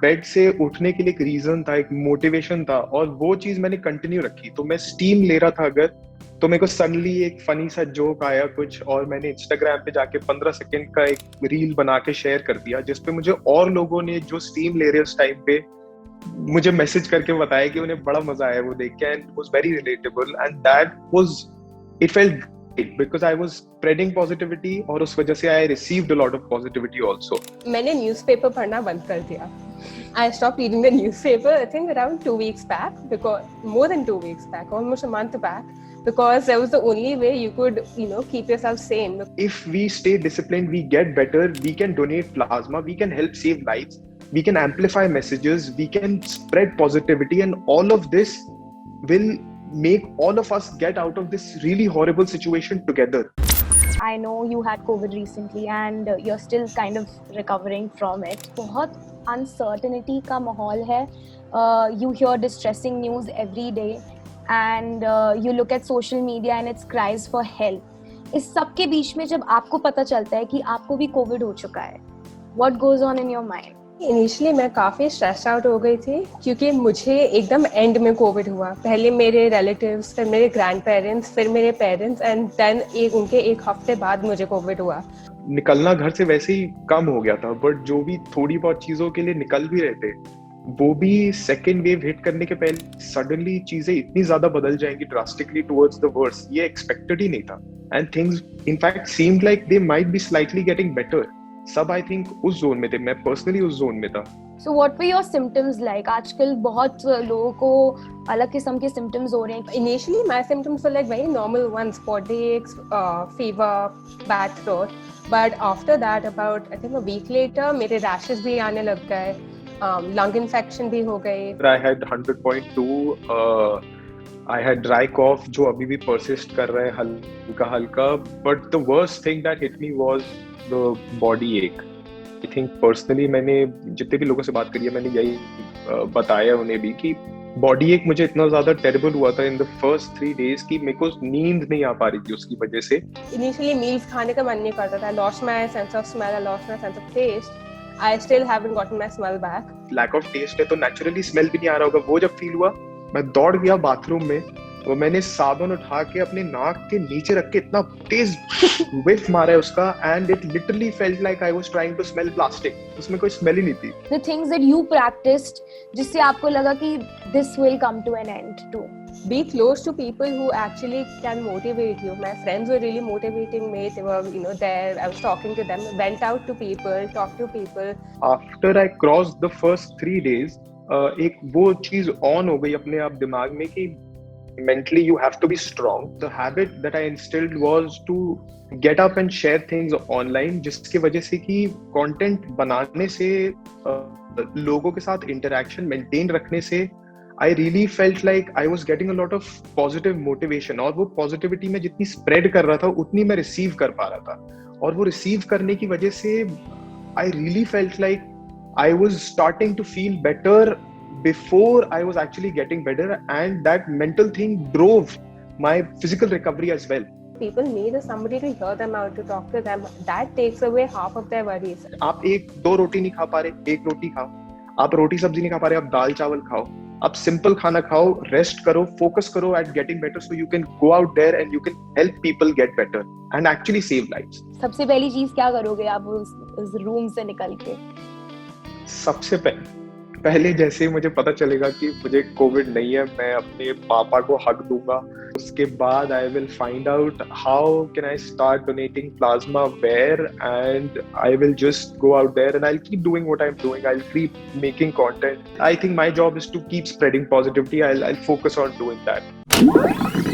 Bed से उठने के लिए एक रीजन था, एक मोटिवेशन था, और वो चीज मैंने कंटिन्यू रखी। तो मैं स्टीम ले रहा था अगर, तो मेरे को सडनली एक फनी सा जोक आया कुछ, और मैंने इंस्टाग्राम पे जाके 15 सेकंड का एक रील बना के शेयर कर दिया, जिसपे मुझे और लोगों ने जो स्टीम ले रहे उस टाइम पे मुझे मैसेज करके बताया कि उन्हें बड़ा मजा आया वो देख के, and was very relatable, and that was, it felt great because I was spreading positivity, और उस वजह से I received a lot of positivity also. मैंने न्यूज़पेपर पढ़ना बंद कर दिया। I stopped reading the newspaper, I think around 2 weeks back, because more than 2 weeks back, almost a month back, because that was the only way you could, keep yourself sane. If we stay disciplined, we get better, we can donate plasma, we can help save lives, we can amplify messages, we can spread positivity, and all of this will make all of us get out of this really horrible situation together. I know you had COVID recently and you're still kind of recovering from it. बहुत uncertainty का माहौल है. You hear distressing news every day and you look at social media and its cries for help. इस सब के बीच में जब आपको पता चलता है कि आपको भी कोविड हो चुका है, what goes on in your mind? Initially मैं काफ़ी स्ट्रेस आउट हो गई थी, क्योंकि मुझे एकदम एंड में कोविड हुआ। पहले मेरे रिलेटिव्स, फिर मेरे ग्रैंड पेरेंट्स, फिर मेरे पेरेंट्स, एंड देन उनके एक हफ्ते बाद मुझे कोविड हुआ। निकलना घर से वैसे ही कम हो गया था, बट जो भी थोड़ी बहुत चीजों के लिए निकल भी रहे थे, वो भी सेकेंड वेव हिट करने के पहले सडनली चीजें इतनी ज्यादा बदल जाएंगी ड्रास्टिकली टुवर्ड्स द वर्स्ट, ये एक्सपेक्टेड ही नहीं था। And things in fact seemed like they might be slightly getting better. सब आई थिंक उस जोन में थे, मैं पर्सनली उस जोन में था। So what were your symptoms like? आजकल बहुत लोगों को अलग किस्म के symptoms हो रहे हैं। Initially my symptoms were like very normal ones, body aches, fever, bad throat, but after that about I think a week later मेरे rashes भी आने लग गए, lung infection भी हो गई। I had 100.2, I had dry cough जो अभी भी persist कर रहा है हल्का हल्का, but the worst thing that hit me was the body ache. I think personally मैंने जितने भी लोगों से बात करी है, मैंने यही बताया उन्हें भी कि बॉडी एक मुझे इतना ज्यादा टेरिबल हुआ था इन द फर्स्ट 3 days कि मेरे को नींद नहीं आ पा रही थी उसकी वजह से। Initially meals खाने का मन नहीं करता था, lost my sense of smell, I lost my sense of taste. I still haven't gotten my smell back. Lack of taste है तो naturally smell भी नहीं आ रहा होगा। वो जब फील हुआ, मैं दौड़ गया बाथरूम में, वो मैंने साबुन उठा के अपने नाक के नीचे रख के इतना तेज whiff मारा है उसका, and it literally felt like I was trying to smell plastic. उसमें कोई स्मेल ही नहीं थी। The things that you practiced जिससे आपको लगा कि this will come to an end too. Be close to people who actually can motivate you. My friends were really motivating me. They were, there. I was talking to them. Went out to people, talked to people. After I crossed the first 3 days, एक वो चीज on हो गई अपने आप दिमाग में कि mentally you have to be strong. The habit that I instilled was to get up and share things online, जिसकी वजह से कि content बनाने से, लोगों के साथ interaction maintain रखने से I really felt like I was getting a lot of positive motivation, और वो positivity में जितनी spread कर रहा था उतनी मैं receive कर पा रहा था, और वो receive करने की वजह से I really felt like I was starting to feel better before I was actually getting better, and that mental thing drove my physical recovery as well. People need somebody to hear them out, to talk to them. That takes away half of their worries. आप 1-2 रोटी नहीं खा पा रहे, 1 रोटी खाओ। आप रोटी सब्जी नहीं खा पा रहे, आप दाल चावल खाओ। आप सिंपल खाना खाओ, रेस्ट करो, फोकस करो at getting better, so you can go out there and you can help people get better and actually save lives. सबसे पहली चीज क्या करोगे आप उस रूम से निकल के? सबसे पहले जैसे ही मुझे पता चलेगा कि मुझे कोविड नहीं है, मैं अपने पापा को हक दूंगा। उसके बाद I will find out how can I start donating plasma where, and I will just go out there and I will keep doing what I am doing. I will keep making content. I think my job is to keep spreading positivity. I will focus on doing that.